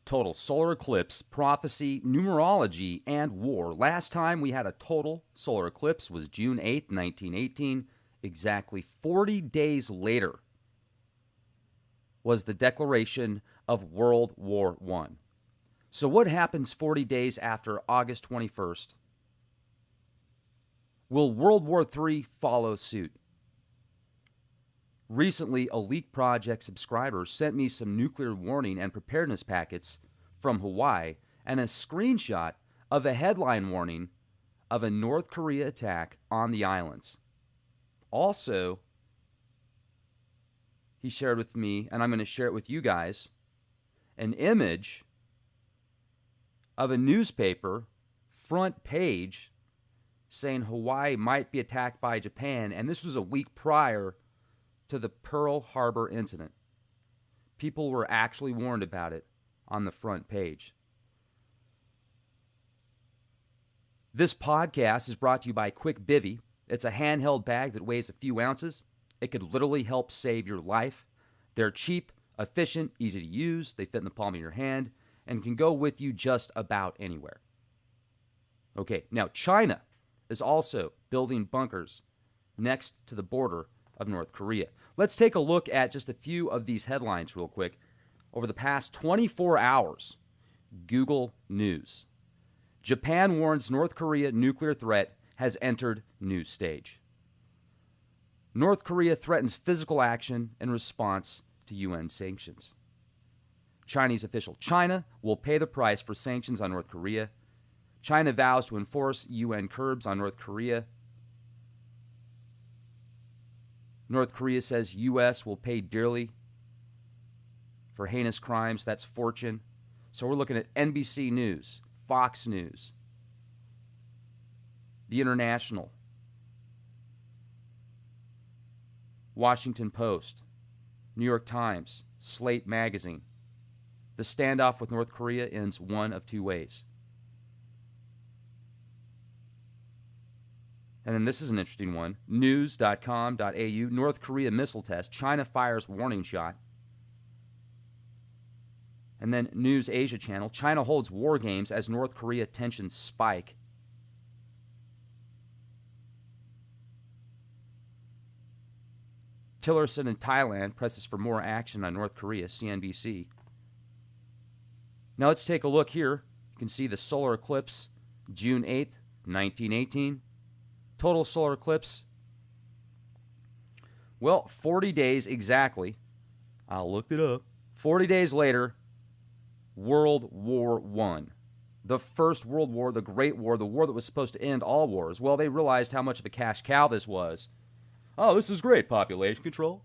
Total solar eclipse, prophecy, numerology, and war. Last time we had a total solar eclipse was June 8th, 1918. Exactly 40 days later was the declaration of World War I. So what happens 40 days after August 21st? Will World War III follow suit? Recently, a Leak Project subscriber sent me some nuclear warning and preparedness packets from Hawaii and a screenshot of a headline warning of a North Korea attack on the islands. Also, he shared with me, and I'm going to share it with you guys, an image of a newspaper front page saying Hawaii might be attacked by Japan, and this was a week prior to the Pearl Harbor incident. People were actually warned about it on the front page. This podcast is brought to you by Quick Bivy. It's a handheld bag that weighs a few ounces. It could literally help save your life. They're cheap, efficient, easy to use. They fit in the palm of your hand and can go with you just about anywhere. Okay, now China is also building bunkers next to the border of North Korea. Let's take a look at just a few of these headlines real quick. Over the past 24 hours, Google News. Japan warns North Korea nuclear threat has entered new stage. North Korea threatens physical action in response to UN sanctions. Chinese official. China will pay the price for sanctions on North Korea. China vows to enforce UN curbs on North Korea. North Korea says U.S. will pay dearly for heinous crimes. That's Fortune. So we're looking at NBC News, Fox News, The International, Washington Post, New York Times, Slate Magazine. The standoff with North Korea ends one of two ways. And then this is an interesting one. News.com.au, North Korea missile test. China fires warning shot. And then News Asia Channel. China holds war games as North Korea tensions spike. Tillerson in Thailand presses for more action on North Korea. CNBC. Now let's take a look here. You can see the solar eclipse, June 8th, 1918. Total solar eclipse. Well, 40 days exactly. I looked it up. 40 days later, World War I. The First World War, the Great War, the war that was supposed to end all wars. Well, they realized how much of a cash cow this was. Oh, this is great. Population control,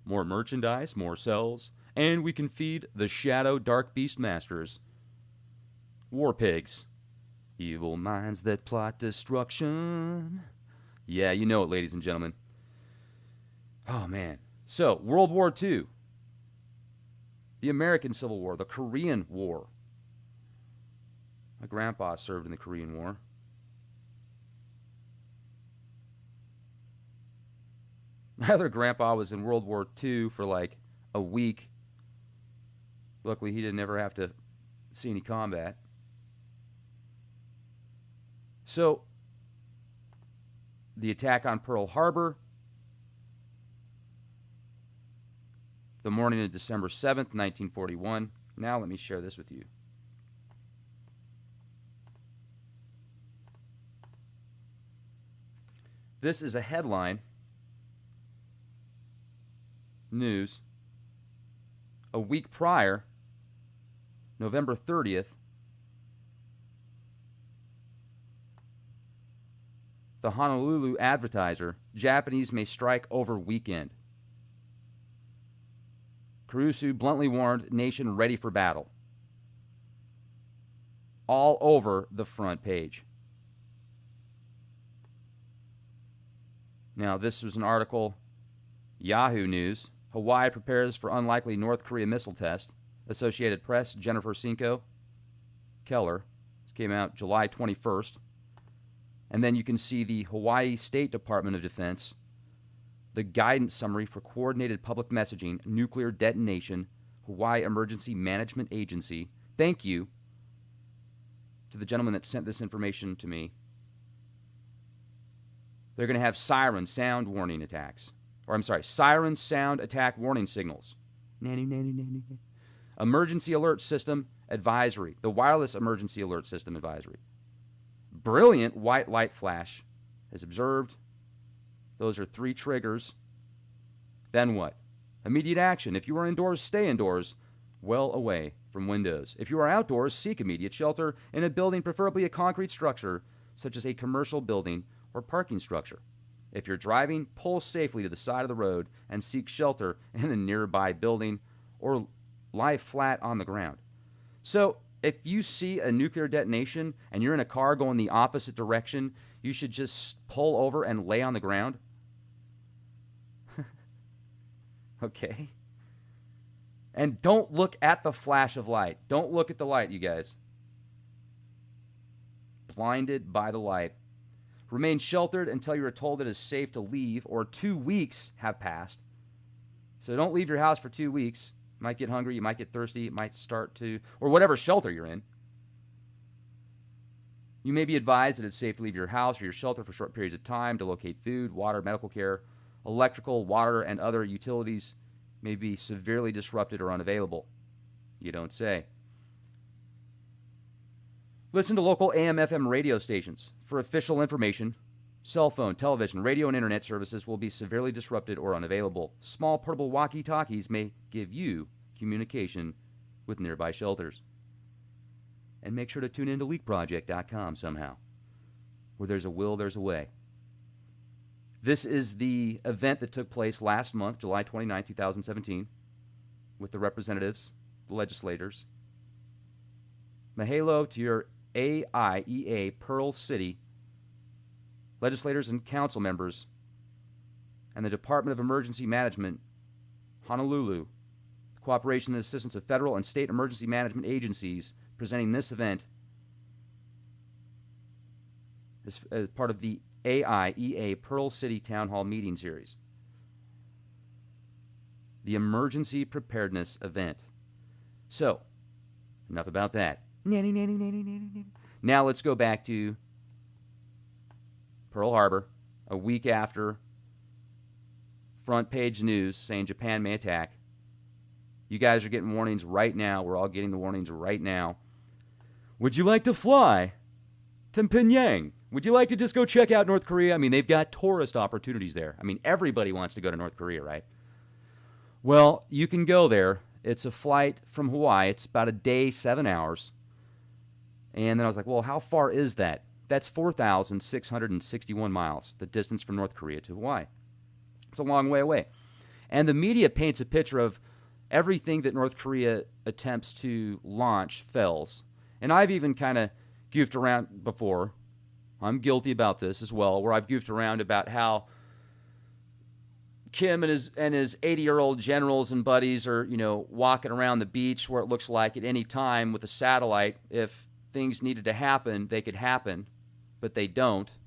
more merchandise, more cells, and we can feed the shadow dark beast masters. War pigs. Evil minds that plot destruction. Yeah, you know it, ladies and gentlemen. Oh, man. So, World War II. The American Civil War. The Korean War. My grandpa served in the Korean War. My other grandpa was in World War II for like a week. Luckily, he didn't ever have to see any combat. So, the attack on Pearl Harbor, the morning of December 7th, 1941. Now let me share this with you. This is a headline, news, a week prior, November 30th, the Honolulu Advertiser, Japanese may strike over weekend. Kurusu bluntly warned nation ready for battle. All over the front page. Now, this was an article, Yahoo News. Hawaii prepares for unlikely North Korea missile test. Associated Press, Jennifer Cinco Keller. This came out July 21st. And then you can see the Hawaii State Department of Defense, the guidance summary for coordinated public messaging, nuclear detonation, Hawaii Emergency Management Agency. thank you to the gentleman that sent this information to me. They're going to have siren sound warning attacks. Or I'm sorry, siren sound attack warning signals. Emergency alert system advisory. The wireless emergency alert system advisory. Brilliant white light flash is observed. Those are 3 triggers. Then what? Immediate action. If you are indoors, stay indoors, well away from windows. If you are outdoors, seek immediate shelter in a building, preferably a concrete structure, such as a commercial building or parking structure. If you're driving, pull safely to the side of the road and seek shelter in a nearby building or lie flat on the ground. So, if you see a nuclear detonation and you're in a car going the opposite direction, you should just pull over and lay on the ground. Okay? And don't look at the flash of light. Don't look at the light, you guys. Blinded by the light. Remain sheltered until you are told it is safe to leave or 2 weeks have passed. So don't leave your house for 2 weeks. You might get hungry, you might get thirsty, it might start to, or whatever shelter you're in. You may be advised that it's safe to leave your house or your shelter for short periods of time to locate food, water, medical care. Electrical, water, and other utilities may be severely disrupted or unavailable. You don't say. Listen to local AM/FM radio stations for official information. Cell phone, television, radio, and internet services will be severely disrupted or unavailable. Small portable walkie-talkies may give you communication with nearby shelters. And make sure to tune in to leakproject.com somehow. Where there's a will, there's a way. This is the event that took place last month, July 29, 2017, with the representatives, the legislators. Mahalo to your AIEA Pearl City legislators and council members, and the Department of Emergency Management, Honolulu, the cooperation and assistance of federal and state emergency management agencies presenting this event as part of the AIEA Pearl City Town Hall meeting series. The Emergency Preparedness Event. So, enough about that. Now let's go back to Pearl Harbor, a week after front page news saying Japan may attack. You guys are getting warnings right now. We're all getting the warnings right now. Would you like to fly to Pyongyang? Would you like to just go check out North Korea? I mean, they've got tourist opportunities there. I mean, everybody wants to go to North Korea, right? Well, you can go there. It's a flight from Hawaii. It's about a day, 7 hours. And then I was like, well, how far is that? That's 4,661 miles, the distance from North Korea to Hawaii. It's a long way away. And the media paints a picture of everything that North Korea attempts to launch fails. And I've even kind of goofed around before. I'm guilty about this as well, where I've goofed around about how Kim and his 80-year-old generals and buddies are, walking around the beach where it looks like at any time with a satellite, if things needed to happen, they could happen, but they don't.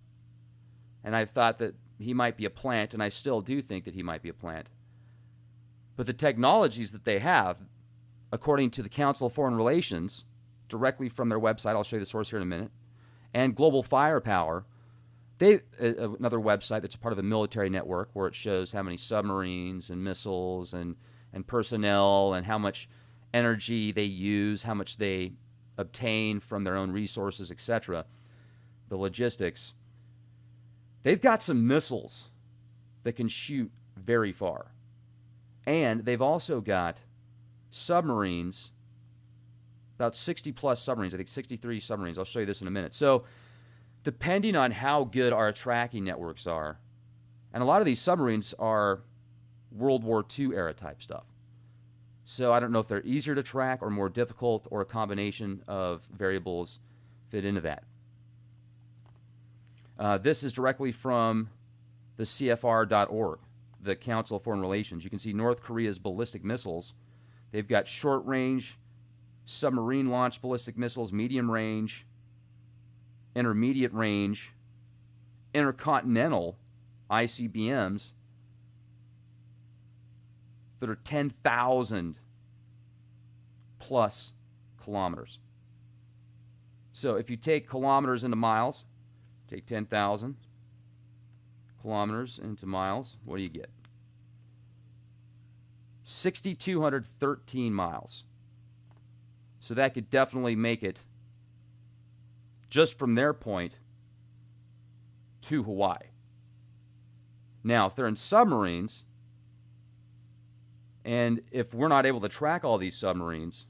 And I've thought that he might be a plant, and I still do think that he might be a plant. But the technologies that they have, according to the Council of Foreign Relations, directly from their website, I'll show you the source here in a minute, and Global Firepower, another website that's a part of a military network where it shows how many submarines and missiles and personnel and how much energy they use, how much they obtain from their own resources, etc., the logistics. They've got some missiles that can shoot very far. And they've also got submarines, about 60-plus submarines, I think 63 submarines. I'll show you this in a minute. So depending on how good our tracking networks are, and a lot of these submarines are World War II era type stuff. So I don't know if they're easier to track or more difficult or a combination of variables fit into that. This is directly from the CFR.org, the Council of Foreign Relations. You can see North Korea's ballistic missiles. They've got short-range, submarine-launched ballistic missiles, medium-range, intermediate range, intercontinental ICBMs that are 10,000 plus kilometers. So if you take kilometers into miles, take 10,000 kilometers into miles, what do you get? 6,213 miles. So that could definitely make it, just from their point, to Hawaii. Now, if they're in submarines, and if we're not able to track all these submarines,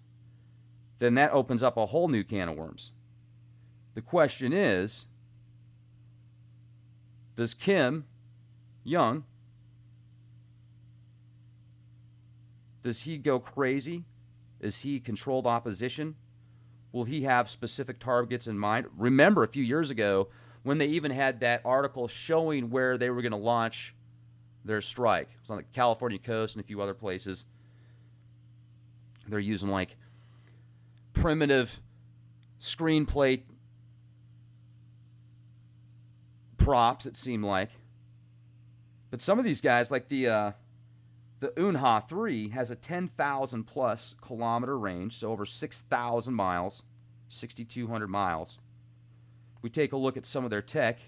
then that opens up a whole new can of worms. The question is, does Kim Young, does he go crazy? Is he controlled opposition? Will he have specific targets in mind? Remember a few years ago when they even had that article showing where they were going to launch their strike. It was on the California coast and a few other places. They're using like primitive screenplay props, it seemed like. But some of these guys, like the Unha 3 has a 10,000 plus kilometer range, so over 6,000 miles, 6,200 miles. We take a look at some of their tech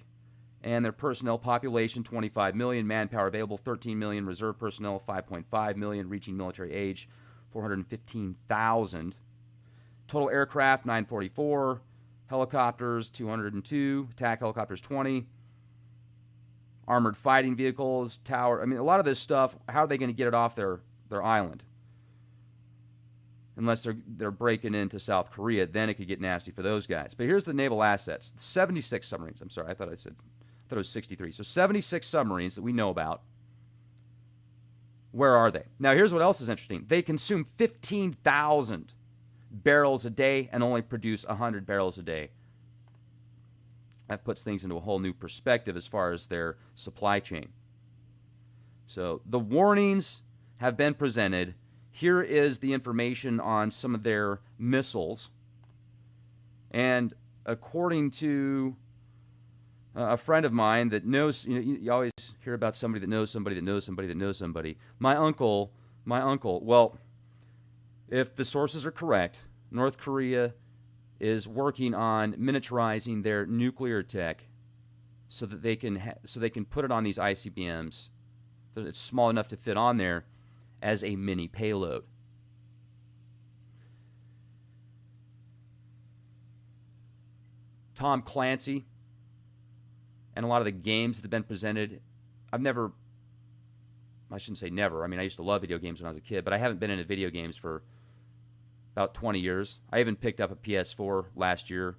and their personnel population, 25 million, manpower available, 13 million, reserve personnel, 5.5 million, reaching military age, 415,000. Total aircraft, 944, helicopters, 202, attack helicopters, 20. Armored fighting vehicles, tower. I mean, a lot of this stuff, how are they going to get it off their island? Unless they're breaking into South Korea, then it could get nasty for those guys. But here's the naval assets. 76 submarines. I'm sorry, I thought it was 63. So 76 submarines that we know about. Where are they? Now, here's what else is interesting. They consume 15,000 barrels a day and only produce 100 barrels a day. That puts things into a whole new perspective as far as their supply chain. So the warnings have been presented. Here is the information on some of their missiles. And according to a friend of mine that knows, you always hear about somebody that knows somebody that knows somebody that knows somebody. My uncle, well, if the sources are correct, North Korea is working on miniaturizing their nuclear tech so that they can put it on these ICBMs that it's small enough to fit on there as a mini payload. Tom Clancy and a lot of the games that have been presented, I shouldn't say never. I mean, I used to love video games when I was a kid, but I haven't been into video games for about 20 years. I even picked up a PS4 last year,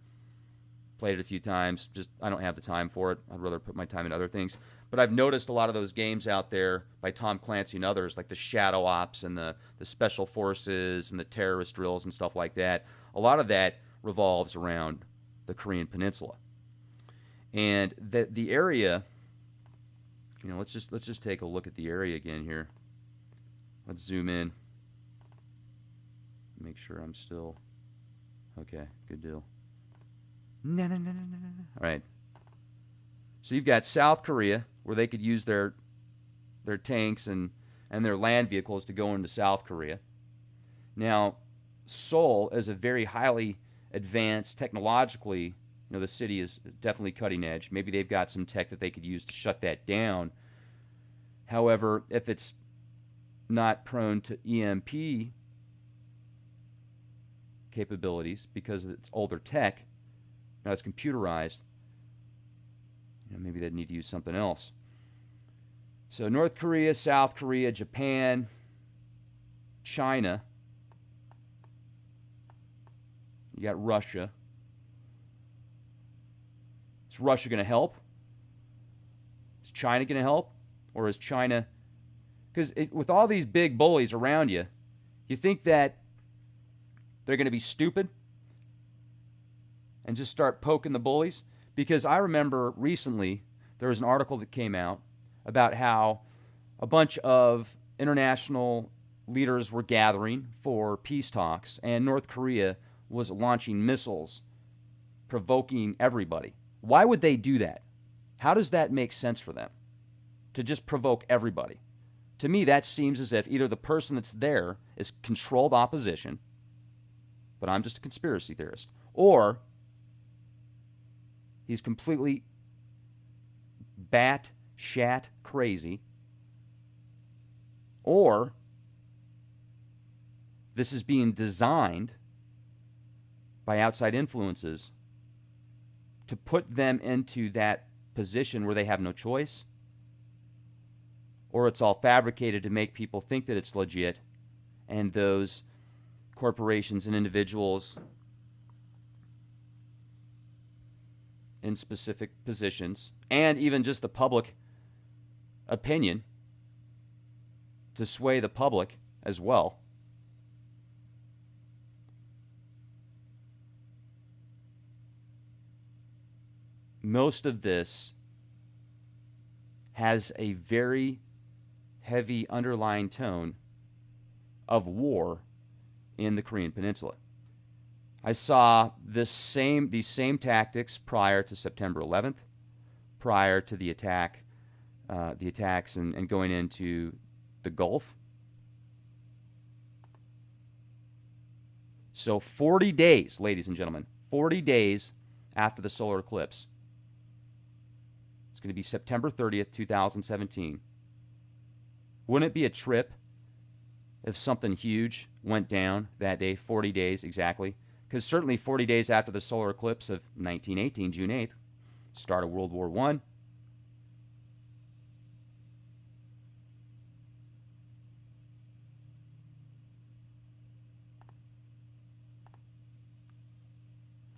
played it a few times. Just I don't have the time for it. I'd rather put my time in other things. But I've noticed a lot of those games out there by Tom Clancy and others, like the Shadow Ops and the Special Forces and the terrorist drills and stuff like that. A lot of that revolves around the Korean Peninsula. And the area, let's just take a look at the area again here. Let's zoom in. Make sure I'm still okay. Good deal. No. All right. So you've got South Korea, where they could use their tanks and their land vehicles to go into South Korea. Now, Seoul is a very highly advanced technologically. The city is definitely cutting edge. Maybe they've got some tech that they could use to shut that down. However, if it's not prone to EMP capabilities because it's older tech, now it's computerized, maybe they'd need to use something else. So North Korea, South Korea, Japan, China, you got Russia. Is Russia going to help? Is China going to help? Or is China... Because with all these big bullies around you, you think that they're going to be stupid and just start poking the bullies? Because I remember recently there was an article that came out about how a bunch of international leaders were gathering for peace talks, and North Korea was launching missiles, provoking everybody. Why would they do that? How does that make sense for them? To just provoke everybody. To me, that seems as if either the person that's there is controlled opposition, but I'm just a conspiracy theorist. Or he's completely bat-shat crazy. Or this is being designed by outside influences to put them into that position where they have no choice. Or it's all fabricated to make people think that it's legit, and those corporations and individuals in specific positions, and even just the public opinion, to sway the public as well. Most of this has a very heavy underlying tone of war in the Korean Peninsula. I saw these same tactics prior to September 11th, prior to the attacks and going into the Gulf. So 40 days, ladies and gentlemen, 40 days after the solar eclipse. It's going to be September 30th, 2017. Wouldn't it be a trip if something huge went down that day, 40 days exactly? Because certainly 40 days after the solar eclipse of 1918, June 8th, start of World War I.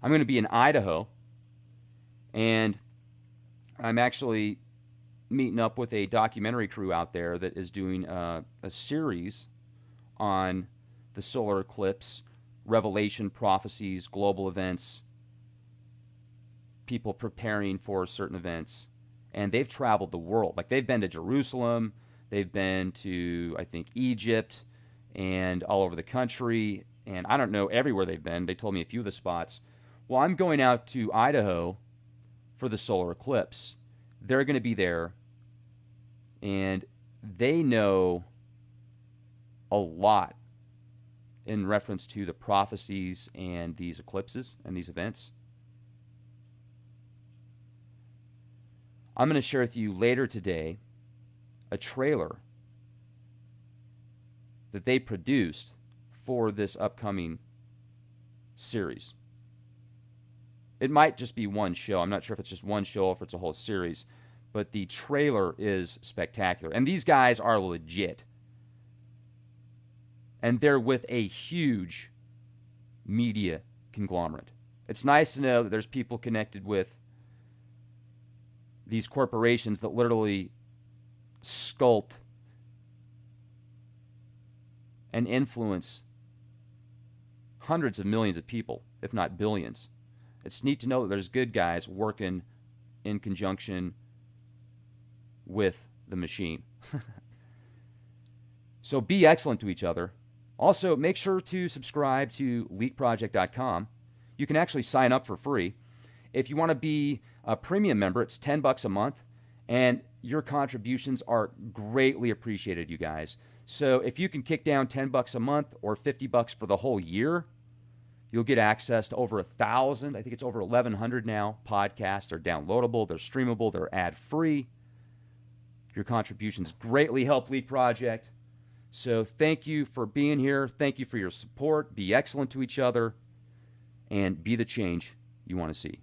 I'm going to be in Idaho, and I'm actually meeting up with a documentary crew out there that is doing a series on the solar eclipse, revelation, prophecies, global events, people preparing for certain events. And they've traveled the world. Like, they've been to Jerusalem, they've been to, I think, Egypt, and all over the country. And I don't know everywhere they've been. They told me a few of the spots. Well, I'm going out to Idaho for the solar eclipse. They're going to be there, and they know a lot in reference to the prophecies and these eclipses and these events. I'm going to share with you later today a trailer that they produced for this upcoming series. It might just be one show. I'm not sure if it's just one show or if it's a whole series, but the trailer is spectacular. And these guys are legit. And they're with a huge media conglomerate. It's nice to know that there's people connected with these corporations that literally sculpt and influence hundreds of millions of people, if not billions. It's neat to know that there's good guys working in conjunction with the machine. So be excellent to each other. Also, make sure to subscribe to leakproject.com. You can actually sign up for free. If you want to be a premium member, it's $10 a month, and your contributions are greatly appreciated, you guys. So if you can kick down $10 a month or $50 for the whole year, you'll get access to over 1,000, I think it's over 1,100 now, podcasts. They're downloadable, they're streamable, they're ad-free. Your contributions greatly help Leak Project. So thank you for being here. Thank you for your support. Be excellent to each other, and be the change you want to see.